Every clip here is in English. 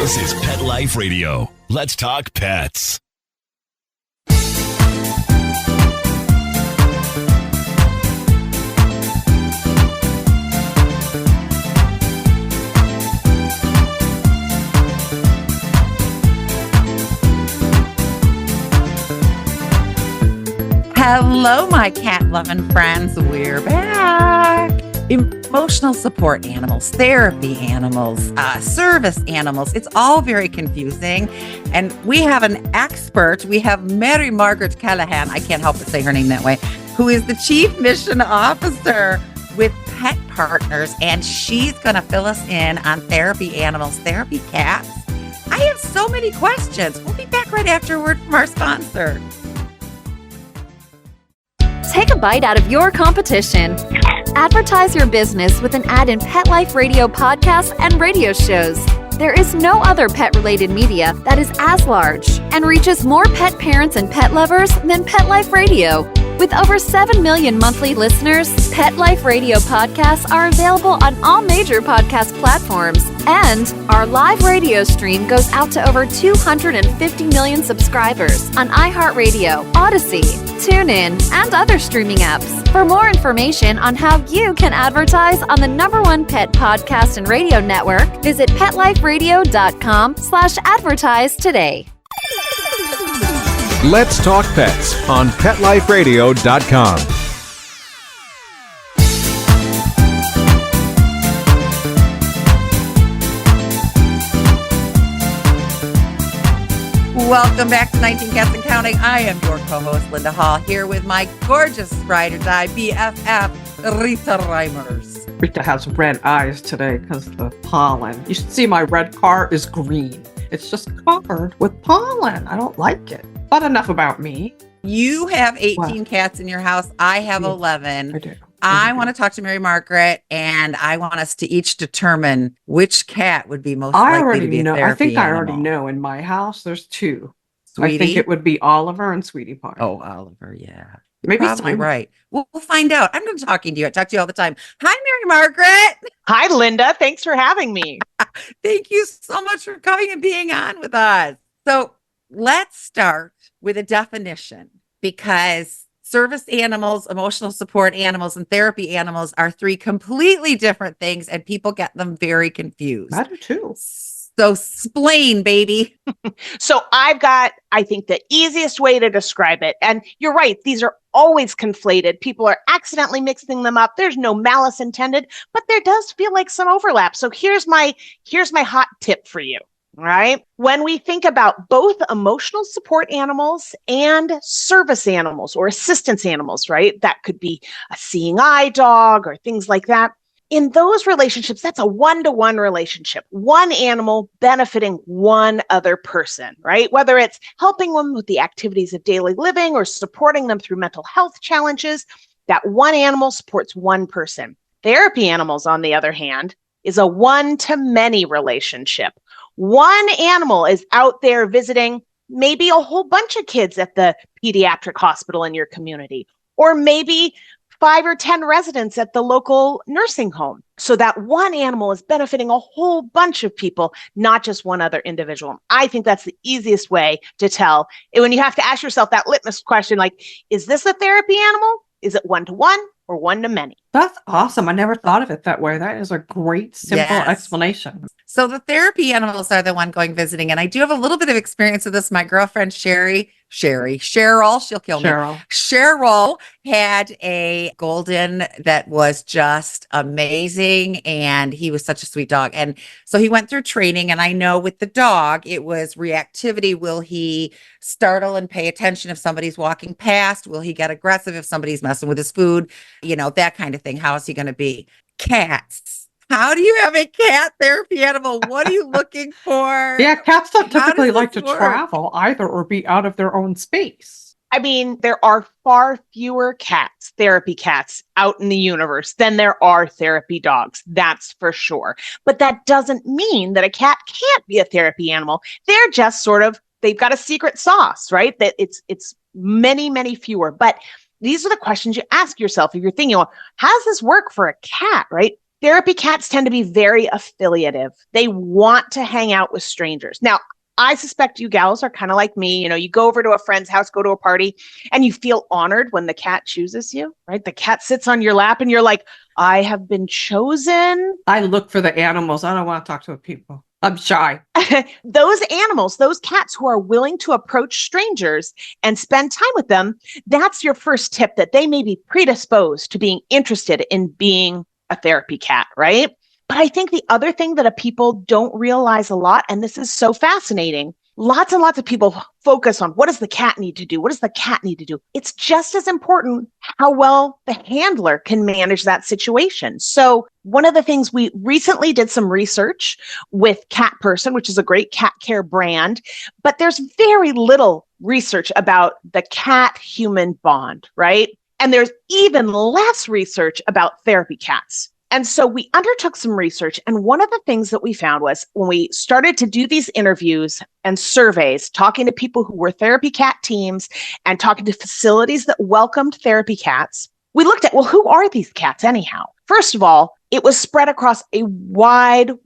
This is Pet Life Radio. Let's talk pets. Hello, my cat-loving friends. We're back. Emotional support animals, therapy animals, service animals. It's all very confusing. And we have an expert. We have Mary Margaret Callahan. I can't help but say her name that way, who is the Chief Mission Officer with Pet Partners. And she's going to fill us in on therapy animals, therapy cats. I have so many questions. We'll be back right after a word from our sponsor. Take a bite out of your competition. Advertise your business with an ad in Pet Life Radio podcasts and radio shows. There is no other pet-related media that is as large and reaches more pet parents and pet lovers than Pet Life Radio. With over 7 million monthly listeners, Pet Life Radio podcasts are available on all major podcast platforms. And our live radio stream goes out to over 250 million subscribers on iHeartRadio, Odyssey, TuneIn, and other streaming apps. For more information on how you can advertise on the #1 pet podcast and radio network, visit PetLifeRadio.com/advertise today. Let's Talk Pets on PetLifeRadio.com. Welcome back to 19 Cats and Counting. I am your co-host, Linda Hall, here with my gorgeous ride or die BFF, Rita Reimers. Rita has red eyes today because of the pollen. You should see my red car is green. It's just covered with pollen. I don't like it. But enough about me. You have 18 cats in your house. I have 11. I do. I want to talk to Mary Margaret, and I want us to each determine which cat would be most likely to be a therapy I think I already animal. know. In my house, there's 2. Sweetie? I think it would be Oliver and Sweetie Pie. Oh, Oliver, yeah. Maybe Probably Simon. right. We'll find out. I'm going to talking to you. I talk to you all the time. Hi, Mary Margaret. Hi, Linda. Thanks for having me. Thank you so much for coming and being on with us. So let's start with a definition, because service animals, emotional support animals, and therapy animals are 3 completely different things, and people get them very confused. I do too. So explain, baby. So I've got, I think, the easiest way to describe it. And you're right. These are always conflated. People are accidentally mixing them up. There's no malice intended, but there does feel like some overlap. So here's my hot tip for you. Right? When we think about both emotional support animals and service animals or assistance animals, right? That could be a seeing eye dog or things like that. In those relationships, that's a one-to-one relationship, one animal benefiting one other person, right? Whether it's helping them with the activities of daily living or supporting them through mental health challenges, that one animal supports one person. Therapy animals, on the other hand, is a one-to-many relationship. One animal is out there visiting maybe a whole bunch of kids at the pediatric hospital in your community, or maybe 5 or 10 residents at the local nursing home. So that one animal is benefiting a whole bunch of people, not just one other individual. I think that's the easiest way to tell. And when you have to ask yourself that litmus question, like, is this a therapy animal? Is it one-to-one or one-to-many? That's awesome. I never thought of it that way. That is a great, simple explanation. So the therapy animals are the one going visiting. And I do have a little bit of experience with this. My girlfriend, Cheryl, she'll kill me. Cheryl had a golden that was just amazing. And he was such a sweet dog. And so he went through training. And I know with the dog, it was reactivity. Will he startle and pay attention if somebody's walking past? Will he get aggressive if somebody's messing with his food? You know, that kind of thing. How is he going to be? Cats. How do you have a cat therapy animal? What are you looking for? Yeah, cats don't typically like to travel either or be out of their own space. I mean, there are far fewer cats, therapy cats, out in the universe than there are therapy dogs. That's for sure. But that doesn't mean that a cat can't be a therapy animal. They're just they've got a secret sauce, right? That it's many, many fewer. But these are the questions you ask yourself if you're thinking, well, how does this work for a cat, right? Therapy cats tend to be very affiliative. They want to hang out with strangers. Now, I suspect you gals are kind of like me. You go over to a friend's house, go to a party, and you feel honored when the cat chooses you, right? The cat sits on your lap and you're like, I have been chosen. I look for the animals. I don't want to talk to the people. I'm shy. Those animals, those cats who are willing to approach strangers and spend time with them, that's your first tip that they may be predisposed to being interested in being a therapy cat, right? But I think the other thing that people don't realize a lot, and this is so fascinating, lots and lots of people focus on what does the cat need to do? What does the cat need to do? It's just as important how well the handler can manage that situation. So one of the things we recently did some research with Cat Person, which is a great cat care brand, but there's very little research about the cat-human bond, right? And there's even less research about therapy cats. And so we undertook some research. And one of the things that we found was when we started to do these interviews and surveys, talking to people who were therapy cat teams and talking to facilities that welcomed therapy cats, we looked at, well, who are these cats anyhow? First of all, it was spread across a wide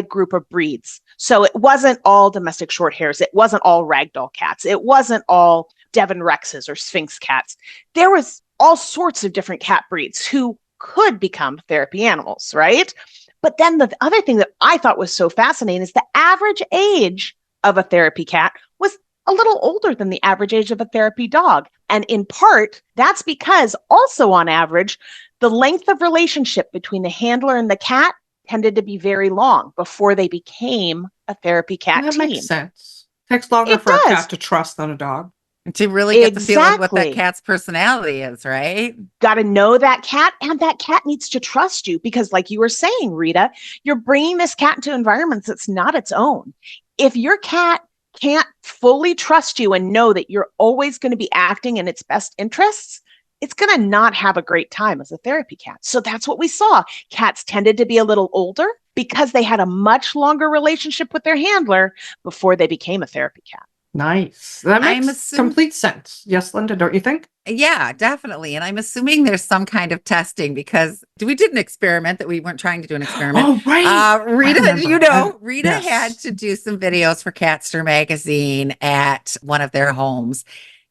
group of breeds. So it wasn't all domestic short hairs. It wasn't all ragdoll cats. It wasn't all Devon Rexes or Sphinx cats. There was all sorts of different cat breeds who could become therapy animals, right? But then the other thing that I thought was so fascinating is the average age of a therapy cat was a little older than the average age of a therapy dog. And in part, that's because also on average, the length of relationship between the handler and the cat tended to be very long before they became a therapy cat That team. makes sense. Takes longer for a cat to trust than a dog. To really get the feeling what that cat's personality is, right? Got to know that cat, and that cat needs to trust you because, like you were saying, Rita, you're bringing this cat into environments that's not its own. If your cat can't fully trust you and know that you're always going to be acting in its best interests, it's going to not have a great time as a therapy cat. So that's what we saw. Cats tended to be a little older because they had a much longer relationship with their handler before they became a therapy cat. Nice. That makes complete sense. Yes, Linda, don't you think? Yeah, definitely. And I'm assuming there's some kind of testing because we did an experiment that we weren't trying to do an experiment. Oh, right. Rita, Rita had to do some videos for Catster magazine at one of their homes.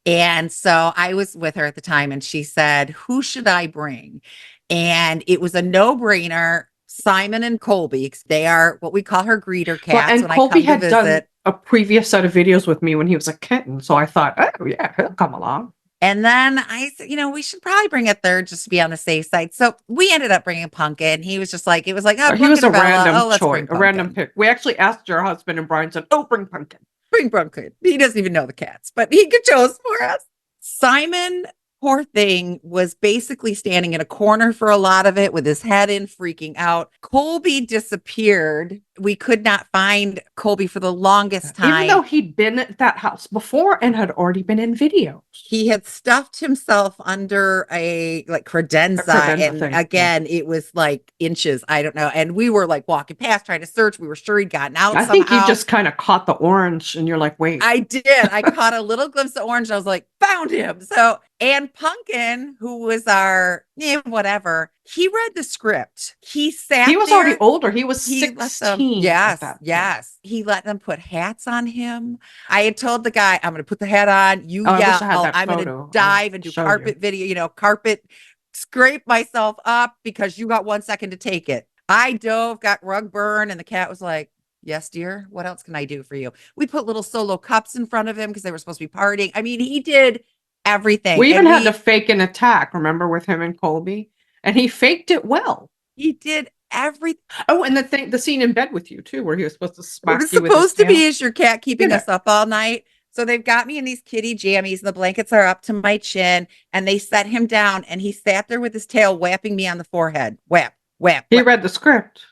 And so I was with her at the time and she said, who should I bring? And it was a no-brainer. Simon and Colby. They are what we call her greeter cats. Well, and when Colby I come had done a previous set of videos with me when he was a kitten. So I thought, oh, yeah, he'll come along. And then I said, we should probably bring a third just to be on the safe side. So we ended up bringing Pumpkin. He was just like, it was like, oh, he was a random choice, a random pick. We actually asked your husband and Brian said, oh, bring Pumpkin. Bring Pumpkin. He doesn't even know the cats, but he chose for us. Simon, poor thing, was basically standing in a corner for a lot of it with his head in, freaking out. Colby disappeared. We could not find Colby for the longest time. Even though he'd been at that house before and had already been in videos. He had stuffed himself under a credenza and thing. Again, it was like inches. I don't know. And we were like walking past trying to search. We were sure he'd gotten out I think you just kind of caught the orange and you're like, wait. I did. I caught a little glimpse of orange. And I was like, found him. So, and Pumpkin, who was our whatever, he read the script. He was already older. He was 16. Yes. He let them put hats on him. I had told the guy, I'm going to put the hat on. You yell. I'm going to dive and do carpet video, carpet, scrape myself up because you got 1 second to take it. I dove, got rug burn, and the cat was like, yes, dear. What else can I do for you? We put little solo cups in front of him because they were supposed to be partying. I mean, he did everything. We even had to fake an attack, remember, with him and Colby? And he faked it well. He did everything. Oh, and the scene in bed with you, too, where he was supposed to smack what it's you with his supposed to tail. be is your cat keeping us up all night. So they've got me in these kitty jammies and the blankets are up to my chin and they set him down and he sat there with his tail whapping me on the forehead. Whap, whap. He read the script.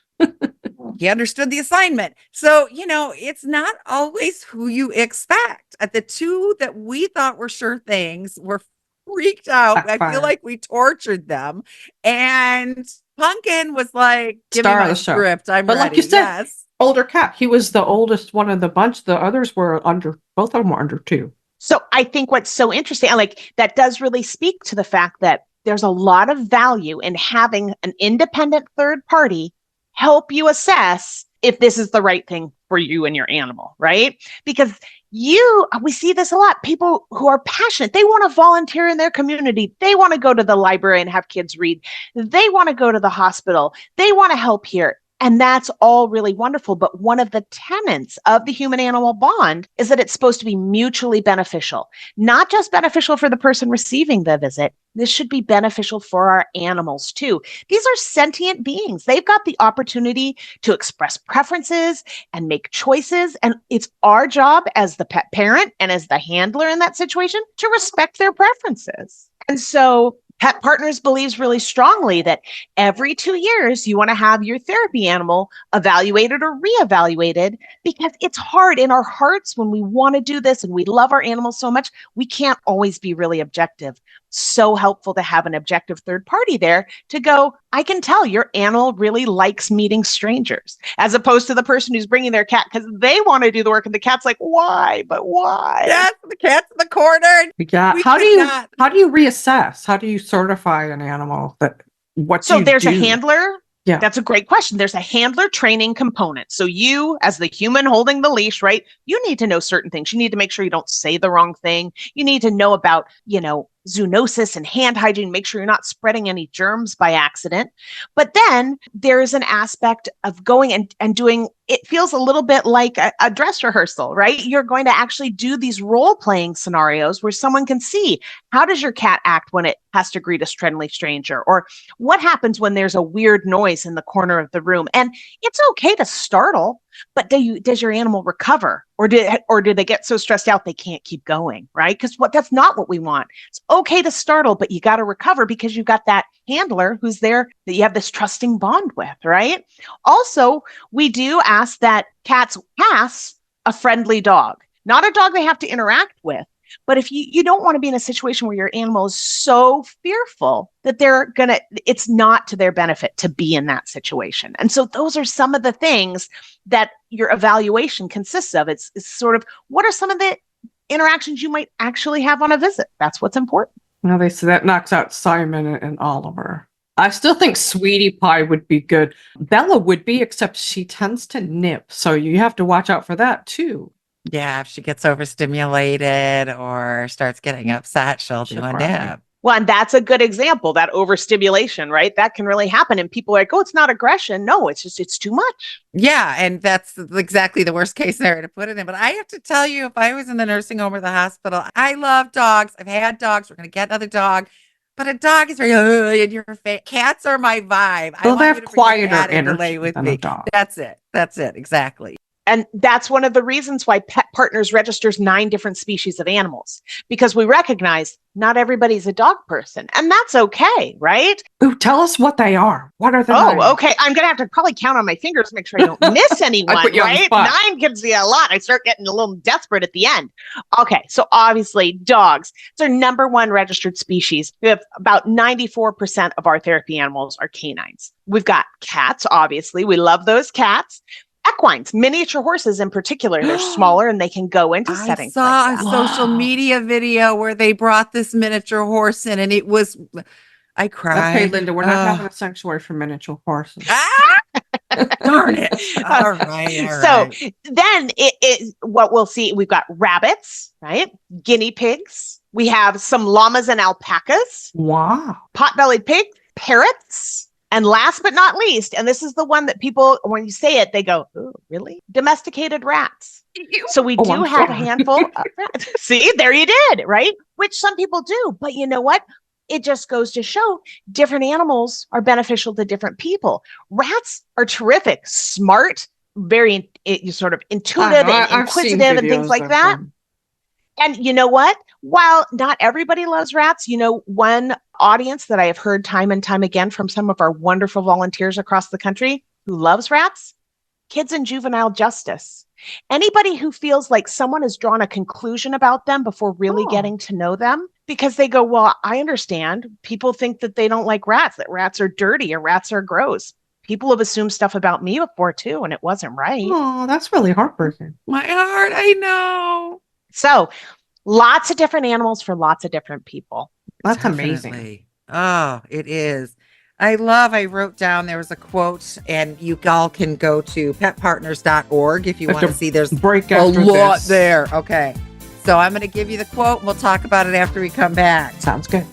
He understood the assignment. So, it's not always who you expect. The two that we thought were sure things were freaked out. I feel like we tortured them. And Pumpkin was like, give me my script. I'm ready. Like you said, older cat. He was the oldest one of the bunch. The others were both of them were under 2. So I think what's so interesting, that does really speak to the fact that there's a lot of value in having an independent third party help you assess if this is the right thing for you and your animal, right? Because we see this a lot. People who are passionate, they want to volunteer in their community. They want to go to the library and have kids read. They want to go to the hospital. They want to help here. And that's all really wonderful. But one of the tenets of the human-animal bond is that it's supposed to be mutually beneficial, not just beneficial for the person receiving the visit. This should be beneficial for our animals too. These are sentient beings. They've got the opportunity to express preferences and make choices. And it's our job as the pet parent and as the handler in that situation to respect their preferences. And so Pet Partners believes really strongly that every 2 years, you want to have your therapy animal evaluated or reevaluated, because it's hard in our hearts when we want to do this and we love our animals so much. We can't always be really objective. So helpful to have an objective third party there to go, I can tell your animal really likes meeting strangers, as opposed to the person who's bringing their cat because they want to do the work. And the cat's like, why? But why? Yes, the cat's in the corner. Yeah. How do you reassess? How do you certify an animal that So there's a handler. Yeah. That's a great question. There's a handler training component. So you, as the human holding the leash, right, you need to know certain things. You need to make sure you don't say the wrong thing. You need to know about, zoonosis and hand hygiene, make sure you're not spreading any germs by accident. But then there is an aspect of going and doing, it feels a little bit like a dress rehearsal, right? You're going to actually do these role-playing scenarios where someone can see, how does your cat act when it has to greet a friendly stranger? Or what happens when there's a weird noise in the corner of the room? And it's okay to startle, but does your animal recover? Or do they get so stressed out they can't keep going, right? Because that's not what we want. It's okay to startle, but you got to recover because you got that handler who's there that you have this trusting bond with, right? Also, we do ask that cats pass a friendly dog, not a dog they have to interact with. But if you don't want to be in a situation where your animal is so fearful that it's not to their benefit to be in that situation. And so those are some of the things that your evaluation consists of. It's sort of, what are some of the interactions you might actually have on a visit? That's what's important. Now they say that knocks out Simon and Oliver. I still think Sweetie Pie would be good. Bella would be, except she tends to nip. So you have to watch out for that too. Yeah, if she gets overstimulated or starts getting upset, she'll do a nip. Well, and that's a good example, that overstimulation, right? That can really happen. And people are like, oh, it's not aggression. No, it's too much. Yeah, and that's exactly the worst case scenario to put it in. But I have to tell you, if I was in the nursing home or the hospital, I love dogs. I've had dogs. We're going to get another dog. But a dog is very in your face. Cats are my vibe. They'll have quieter energy with than me. a dog. That's it. Exactly. And that's one of the reasons why Pet Partners registers 9 different species of animals, because we recognize not everybody's a dog person, and that's okay, right? Ooh, tell us what they are. What are the 9? Okay. I'm going to have to probably count on my fingers, make sure I don't miss anyone, right? 9 gives you a lot. I start getting a little desperate at the end. Okay. So obviously dogs, it's our number 1 registered species. We have about 94% of our therapy animals are canines. We've got cats, obviously. We love those cats. Equines, miniature horses in particular, they're smaller and they can go into settings. I saw a social media video where they brought this miniature horse in, and I cried. Okay, Linda, we're not having a sanctuary for miniature horses. Darn it. All right. So then what we'll see, we've got rabbits, right? Guinea pigs. We have some llamas and alpacas. Wow. Pot-bellied pigs, parrots. And last but not least, and this is the one that people, when you say it, they go, oh, really? Domesticated rats. So we do have a handful of rats. See, there you did, right? Which some people do. But you know what? It just goes to show different animals are beneficial to different people. Rats are terrific, smart, very sort of intuitive and inquisitive and things like that. And you know what? While not everybody loves rats, one audience that I have heard time and time again from some of our wonderful volunteers across the country who loves rats, kids in juvenile justice. Anybody who feels like someone has drawn a conclusion about them before really getting to know them, because they go, well, I understand. People think that they don't like rats, that rats are dirty or rats are gross. People have assumed stuff about me before too, and it wasn't right. Oh, that's really heartbreaking. My heart, I know. So lots of different animals for lots of different people. That's amazing. Oh, it is. I wrote down, there was a quote, and you all can go to petpartners.org if you want to see. There's a lot there. Okay. So I'm going to give you the quote, and we'll talk about it after we come back. Sounds good.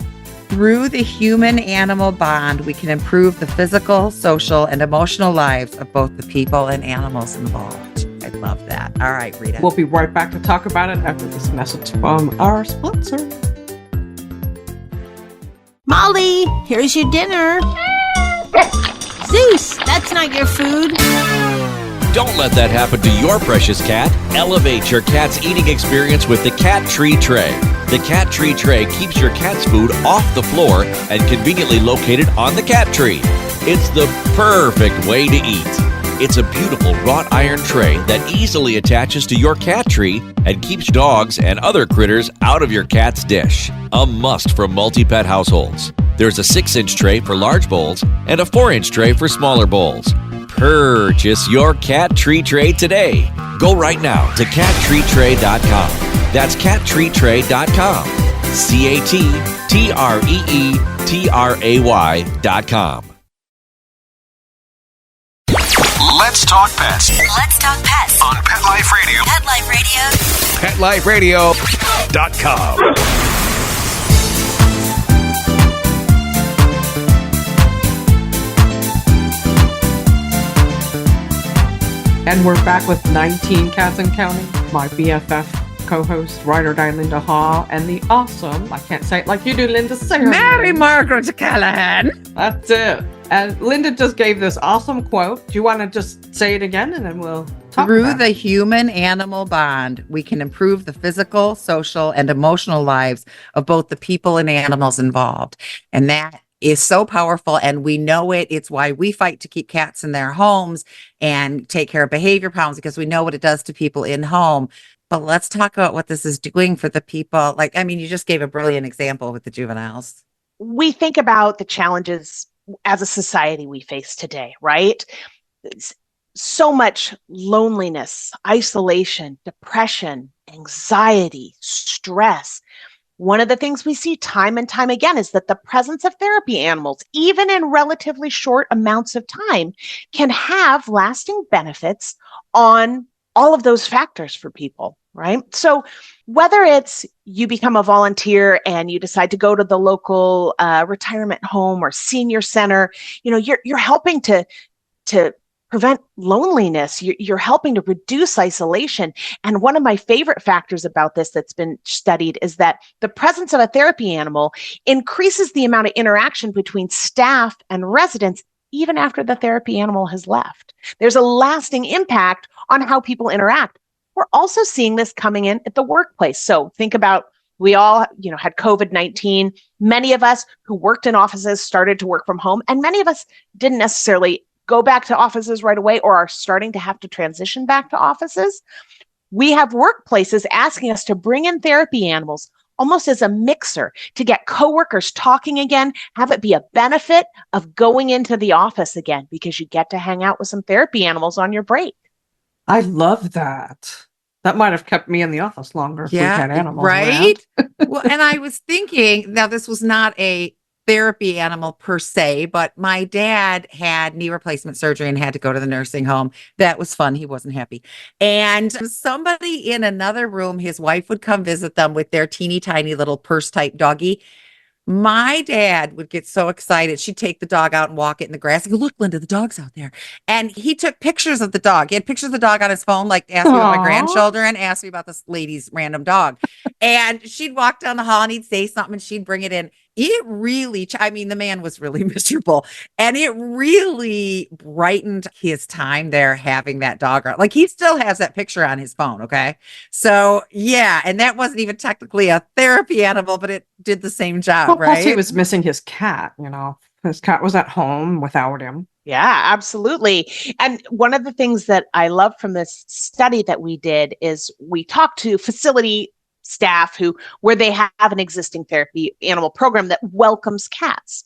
Through the human-animal bond, we can improve the physical, social, and emotional lives of both the people and animals involved. I love that. All right, Rita. We'll be right back to talk about it after this message from our sponsor. Molly, here's your dinner. Zeus, that's not your food. Don't let that happen to your precious cat. Elevate your cat's eating experience with the Cat Tree Tray. The Cat Tree Tray keeps your cat's food off the floor and conveniently located on the cat tree. It's the perfect way to eat. It's a beautiful wrought iron tray that easily attaches to your cat tree and keeps dogs and other critters out of your cat's dish. A must for multi-pet households. There's a 6-inch tray for large bowls and a 4-inch tray for smaller bowls. Purchase your Cat Tree Tray today. Go right now to cattreetray.com. That's cattreetray.com. CATTREETRAY.com. Let's talk pets Let's talk pets on Pet Life Radio. Pet Life Radio. PetLifeRadio.com. And we're back with 19 Cats and Counting. My BFF co-host, Ryder Die Linda Haw, and the awesome, I can't say it like you do, Linda, say her Mary name. Margaret Callahan. That's it. And Linda just gave this awesome quote. Do you want to just say it again, and then we'll talk Through about the it? human-animal bond, we can improve the physical, social, and emotional lives of both the people and animals involved. And that is so powerful, and we know it. It's why we fight to keep cats in their homes and take care of behavior problems, because we know what it does to people in home. But let's talk about what this is doing for the people. Like, I mean, you just gave a brilliant example with the juveniles. We think about the challenges as a society we face today, right? So much loneliness, isolation, depression, anxiety, stress. One of the things we see time and time again is that the presence of therapy animals, even in relatively short amounts of time, can have lasting benefits on all of those factors for people, right? So whether it's you become a volunteer and you decide to go to the local retirement home or senior center, you know, you're helping to prevent loneliness. You're helping to reduce isolation. And one of my favorite factors about this that's been studied is that the presence of a therapy animal increases the amount of interaction between staff and residents even after the therapy animal has left. There's a lasting impact on how people interact. We're also seeing this coming in at the workplace. So think about, we all, had COVID-19. Many of us who worked in offices started to work from home, and many of us didn't necessarily go back to offices right away or are starting to have to transition back to offices. We have workplaces asking us to bring in therapy animals almost as a mixer to get coworkers talking again, have it be a benefit of going into the office again because you get to hang out with some therapy animals on your break. I love that. That might have kept me in the office longer if we had animals right? around. Well, and I was thinking, now this was not a therapy animal per se, but my dad had knee replacement surgery and had to go to the nursing home. That was fun. He wasn't happy. And somebody in another room, his wife would come visit them with their teeny tiny little purse type doggy. My dad would get so excited. She'd take the dog out and walk it in the grass. He'd go, look, Linda, the dog's out there. And he took pictures of the dog. He had pictures of the dog on his phone, like asked me about my grandchildren, asked me about this lady's random dog. And she'd walk down the hall and he'd say something and she'd bring it in. It really, the man was really miserable, and it really brightened his time there having that dog. Like, he still has that picture on his phone. Okay. So yeah. And that wasn't even technically a therapy animal, but it did the same job, right? Plus he was missing his cat, his cat was at home without him. Yeah, absolutely. And one of the things that I love from this study that we did is we talked to facility staff where they have an existing therapy animal program that welcomes cats.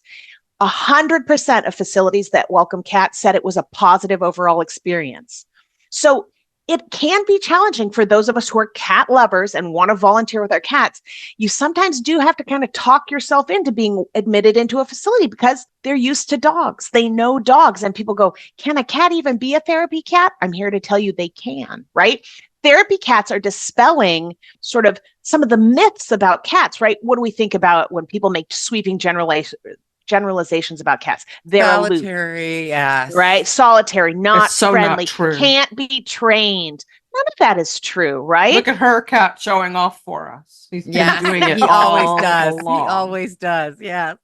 100% of facilities that welcome cats said it was a positive overall experience. So it can be challenging for those of us who are cat lovers and want to volunteer with our cats. You sometimes do have to kind of talk yourself into being admitted into a facility because they're used to dogs. They know dogs. And people go, can a cat even be a therapy cat? I'm here to tell you they can, right? Therapy cats are dispelling sort of some of the myths about cats, right? What do we think about when people make sweeping generalizations about cats? They're solitary, yes. Right? Solitary, not so friendly, not true. can't be trained. None of that is true, right? Look at her cat showing off for us. He's been doing it he always does. along. He always does. Yeah.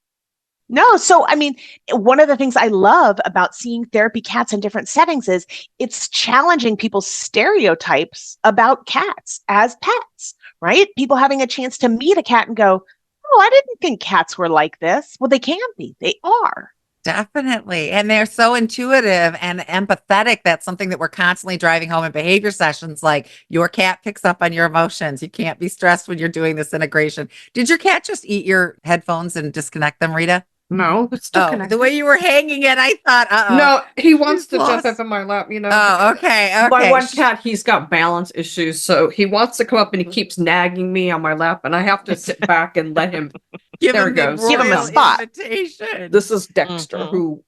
No, so I mean, one of the things I love about seeing therapy cats in different settings is it's challenging people's stereotypes about cats as pets, right? People having a chance to meet a cat and go, oh, I didn't think cats were like this. Well, they can be. They are. Definitely. And they're so intuitive and empathetic. That's something that we're constantly driving home in behavior sessions. Like your cat picks up on your emotions. You can't be stressed when you're doing this integration. Did your cat just eat your headphones and disconnect them, Rita? No, it's still connected. The way you were hanging it, I thought, No, he wants to jump up in my lap, you know. Oh, okay. My one cat, he's got balance issues, so he wants to come up and he keeps nagging me on my lap, and I have to sit back and let him. Give there him he goes. Give him a spot. Invitation. This is Dexter, who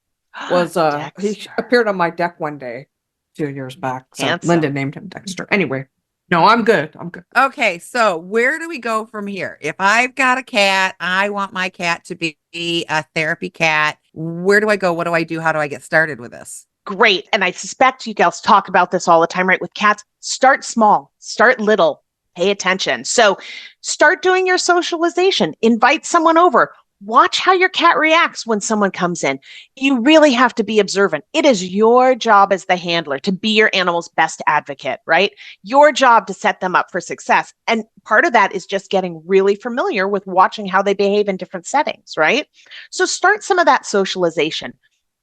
was he appeared on my deck one day a few years back. So Handsome. Linda named him Dexter. Anyway, no, I'm good. I'm good. Okay, so where do we go from here? If I've got a cat, I want my cat to be a therapy cat. Where do I go? What do I do? How do I get started with this? Great. And I suspect you girls talk about this all the time, right? With cats, start small, start little, pay attention. So start doing your socialization, invite someone over. Watch how your cat reacts when someone comes in. You really have to be observant. It is your job as the handler to be your animal's best advocate, right? Your job to set them up for success. And part of that is just getting really familiar with watching how they behave in different settings, right? So start some of that socialization.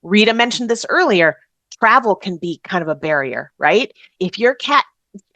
Rita mentioned this earlier. Travel can be kind of a barrier, right? If your cat,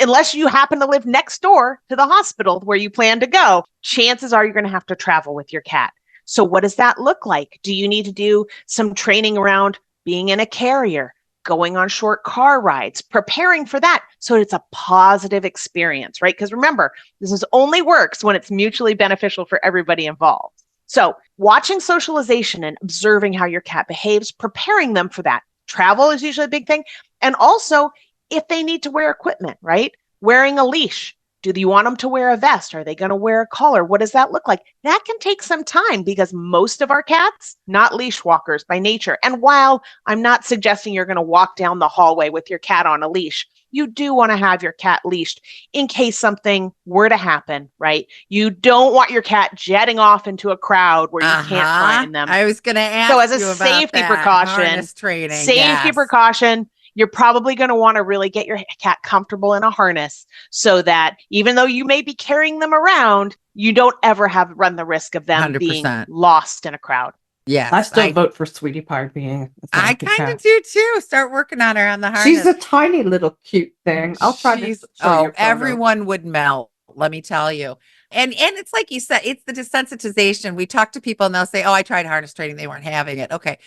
unless you happen to live next door to the hospital where you plan to go, chances are you're going to have to travel with your cat. So what does that look like? Do you need to do some training around being in a carrier, going on short car rides, preparing for that so it's a positive experience, right? Because remember, this is only works when it's mutually beneficial for everybody involved. So watching socialization and observing how your cat behaves, preparing them for that. Travel is usually a big thing. And also, if they need to wear equipment, right? Wearing a leash. Do you want them to wear a vest? Are they going to wear a collar? What does that look like? That can take some time because most of our cats, not leash walkers by nature. And while I'm not suggesting you're going to walk down the hallway with your cat on a leash, you do want to have your cat leashed in case something were to happen, right? You don't want your cat jetting off into a crowd where you can't find them. I was going to ask so as a you about safety that. precaution, Harness training, safety precaution, you're probably going to want to really get your cat comfortable in a harness so that even though you may be carrying them around, you don't ever run the risk of them 100%. being lost in a crowd. Yes. I still vote for Sweetie Pie being I kind of do too. Start working on her on the harness. She's a tiny little cute thing. I'll try to show you everyone would melt, let me tell you. And it's like you said, it's the desensitization. We talk to people and they'll say, oh, I tried harness training. They weren't having it. Okay.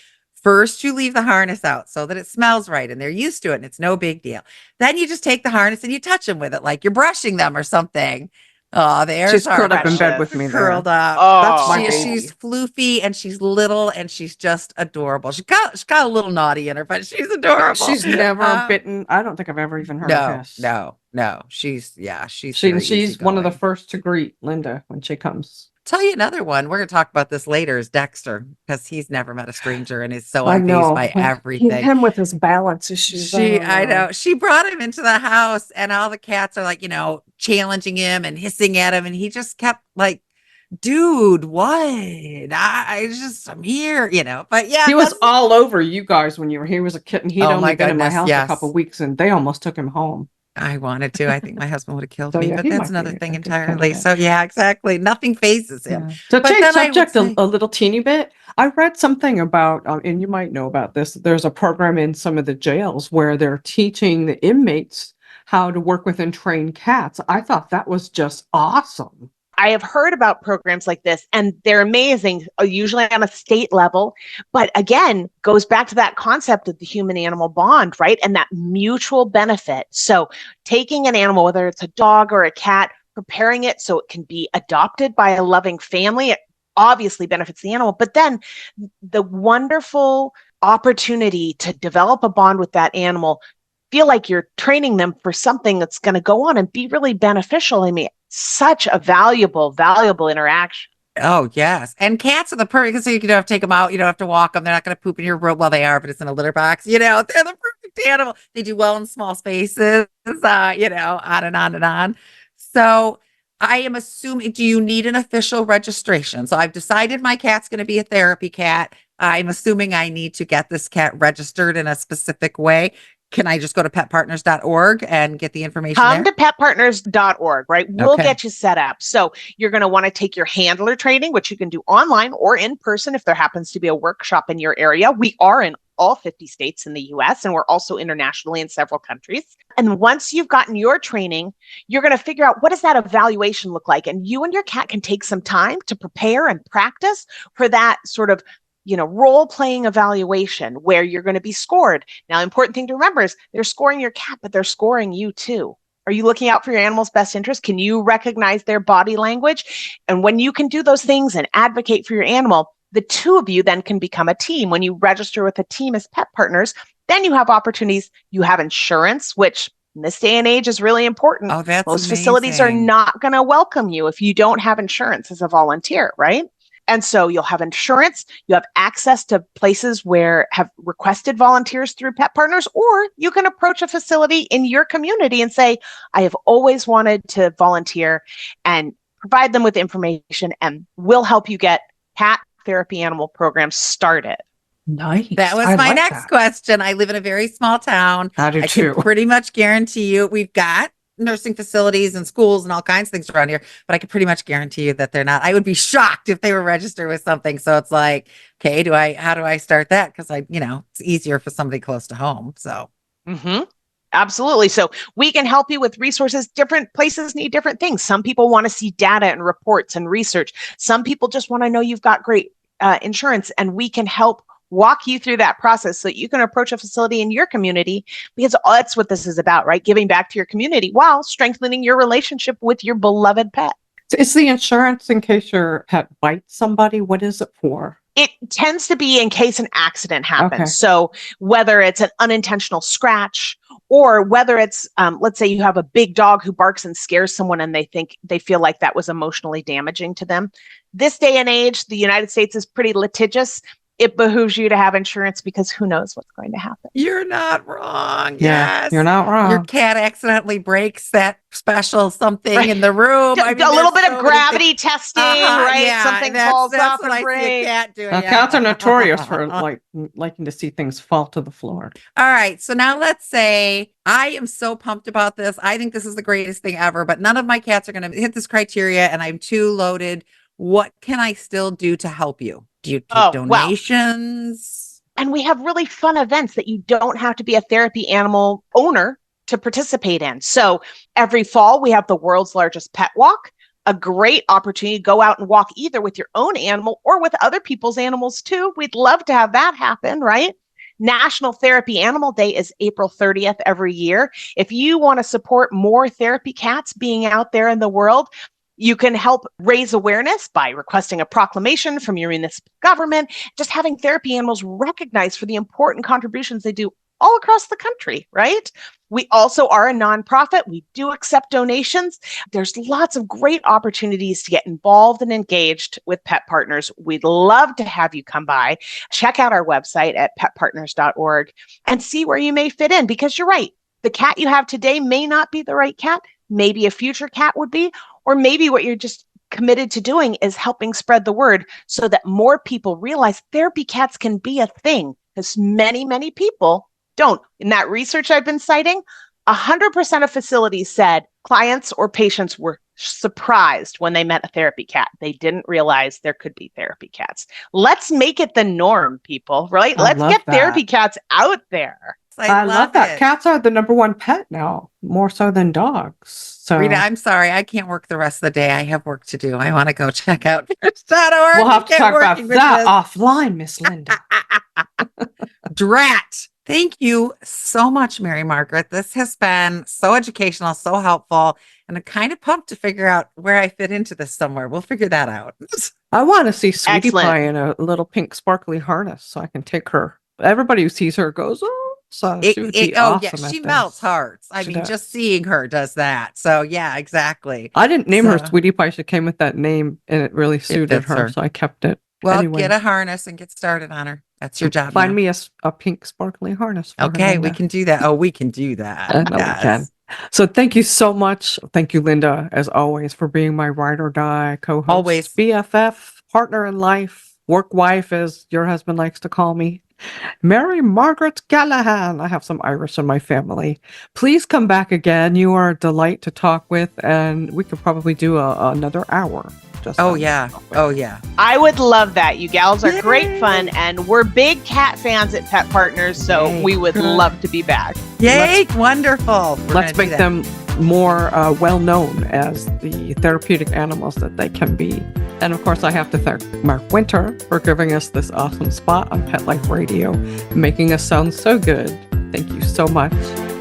First, you leave the harness out so that it smells right and they're used to it and it's no big deal. Then you just take the harness and you touch them with it like you're brushing them or something. Oh, she's curled up in bed with me. Curled up. Oh, she's floofy and she's little and she's just adorable. She's got a little naughty in her, but she's adorable. She's never bitten. I don't think I've ever even heard her kiss. No. She's one of the first to greet Linda when she comes. Tell you another one. We're going to talk about this later. Is Dexter because he's never met a stranger and is so unfazed by everything. Him with his balance issues. I know. She brought him into the house, and all the cats are like, challenging him and hissing at him, and he just kept like, "Dude, what? I'm here," But yeah, he was all over you guys when you were here. He was a kitten. He'd only been in my house a couple of weeks, and they almost took him home. I wanted to. I think my husband would have killed me, but that's another thing entirely. So yeah, exactly. Nothing phases him. Yeah. So change subject a little teeny bit. I read something about, and you might know about this. There's a program in some of the jails where they're teaching the inmates how to work with and train cats. I thought that was just awesome. I have heard about programs like this, and they're amazing, usually on a state level. But again, goes back to that concept of the human-animal bond, right? And that mutual benefit. So taking an animal, whether it's a dog or a cat, preparing it so it can be adopted by a loving family, it obviously benefits the animal. But then the wonderful opportunity to develop a bond with that animal, feel like you're training them for something that's going to go on and be really beneficial. I mean, such a valuable interaction. Oh, yes. And cats are the perfect, so you don't have to take them out. You don't have to walk them. They're not going to poop in your room. Well, they are, but it's in a litter box. They're the perfect animal. They do well in small spaces, on and on and on. So I am assuming, do you need an official registration? So I've decided my cat's going to be a therapy cat. I'm assuming I need to get this cat registered in a specific way. Can I just go to petpartners.org and get the information Come there? to petpartners.org, right? We'll get you set up. So you're going to want to take your handler training, which you can do online or in person if there happens to be a workshop in your area. We are in all 50 states in the US, and we're also internationally in several countries. And once you've gotten your training, you're going to figure out, what does that evaluation look like? And you and your cat can take some time to prepare and practice for that sort of role-playing evaluation where you're going to be scored. Now, important thing to remember is they're scoring your cat, but they're scoring you too. Are you looking out for your animal's best interest? Can you recognize their body language? And when you can do those things and advocate for your animal, the two of you then can become a team. When you register with a team as pet partners, then you have opportunities. You have insurance, which in this day and age is really important. Oh, that's Most amazing. Facilities are not going to welcome you if you don't have insurance as a volunteer, right? And so you'll have insurance, you have access to places where have requested volunteers through Pet Partners, or you can approach a facility in your community and say, I have always wanted to volunteer, and provide them with information, and we'll help you get cat therapy animal programs started. Nice. That was my next question. I live in a very small town. I do too. Can pretty much guarantee you we've got nursing facilities and schools and all kinds of things around here, but I can pretty much guarantee you that they're not. I would be shocked if they were registered with something. So it's like, okay, how do I start that? Because it's easier for somebody close to home. So. Absolutely. So we can help you with resources. Different places need different things. Some people want to see data and reports and research. Some people just want to know you've got great insurance, and we can help walk you through that process so that you can approach a facility in your community, because that's what this is about, right? Giving back to your community while strengthening your relationship with your beloved pet. So is the insurance in case your pet bites somebody? What is it for? It tends to be in case an accident happens. Okay. So whether it's an unintentional scratch, or whether it's, let's say you have a big dog who barks and scares someone and they feel like that was emotionally damaging to them. This day and age, the United States is pretty litigious. It behooves you to have insurance, because who knows what's going to happen. You're not wrong. Yeah, Yes. you're not wrong. Your cat accidentally breaks that special something in the room. A little bit of gravity testing, right? Yeah, something falls off what and I see a breaks. cat doing. Cats are notorious for liking to see things fall to the floor. All right. So now let's say I am so pumped about this. I think this is the greatest thing ever, but none of my cats are going to hit this criteria and I'm too loaded. What can I still do to help you? Do you take donations? And we have really fun events that you don't have to be a therapy animal owner to participate in. So every fall, we have the world's largest pet walk, a great opportunity to go out and walk either with your own animal or with other people's animals too. We'd love to have that happen, right? National Therapy Animal Day is April 30th every year. If you want to support more therapy cats being out there in the world, you can help raise awareness by requesting a proclamation from your municipal government, just having therapy animals recognized for the important contributions they do all across the country, right? We also are a nonprofit. We do accept donations. There's lots of great opportunities to get involved and engaged with Pet Partners. We'd love to have you come by. Check out our website at petpartners.org and see where you may fit in, because you're right. The cat you have today may not be the right cat. Maybe a future cat would be, or maybe what you're just committed to doing is helping spread the word so that more people realize therapy cats can be a thing, because many, many people don't. In that research I've been citing, 100% of facilities said clients or patients were surprised when they met a therapy cat. They didn't realize there could be therapy cats. Let's make it the norm, people, right? Let's get therapy cats out there. I love that. it. Cats are the number one pet now, more so than dogs. So Rita, I'm sorry. I can't work the rest of the day. I have work to do. I want to go check out fish.org. we'll have to talk about that offline, Miss Linda. Drat. Thank you so much, Mary Margaret. This has been so educational, so helpful. And I'm kind of pumped to figure out where I fit into this somewhere. We'll figure that out. I want to see Sweetie Excellent. Pie in a little pink sparkly harness so I can take her. Everybody who sees her goes, oh, so she would be awesome. She melts hearts. I mean, just seeing her does that. So yeah, exactly. I didn't name her Sweetie Pie. She came with that name and it really suited her, so I kept it. Well, anyway. Get a harness and get started on her. That's your job. Find me a pink sparkly harness. For okay, her, we can do that. Oh, we can do that. I know we can. So thank you so much. Thank you, Linda, as always, for being my ride or die co-host. Always. BFF, partner in life, work wife, as your husband likes to call me. Mary Margaret Callahan. I have some Irish in my family. Please come back again. You are a delight to talk with, and we could probably do another hour. Oh yeah. I would love that. You gals are great fun, and we're big cat fans at Pet Partners, so we would love to be back. Yay, wonderful. Let's make them more well-known as the therapeutic animals that they can be. And of course, I have to thank Mark Winter for giving us this awesome spot on Pet Life Radio, making us sound so good. Thank you so much.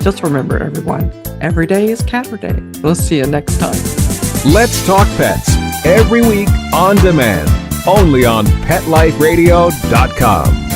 Just remember, everyone, every day is Catter Day. We'll see you next time. Let's Talk Pets, every week on demand, only on PetLifeRadio.com.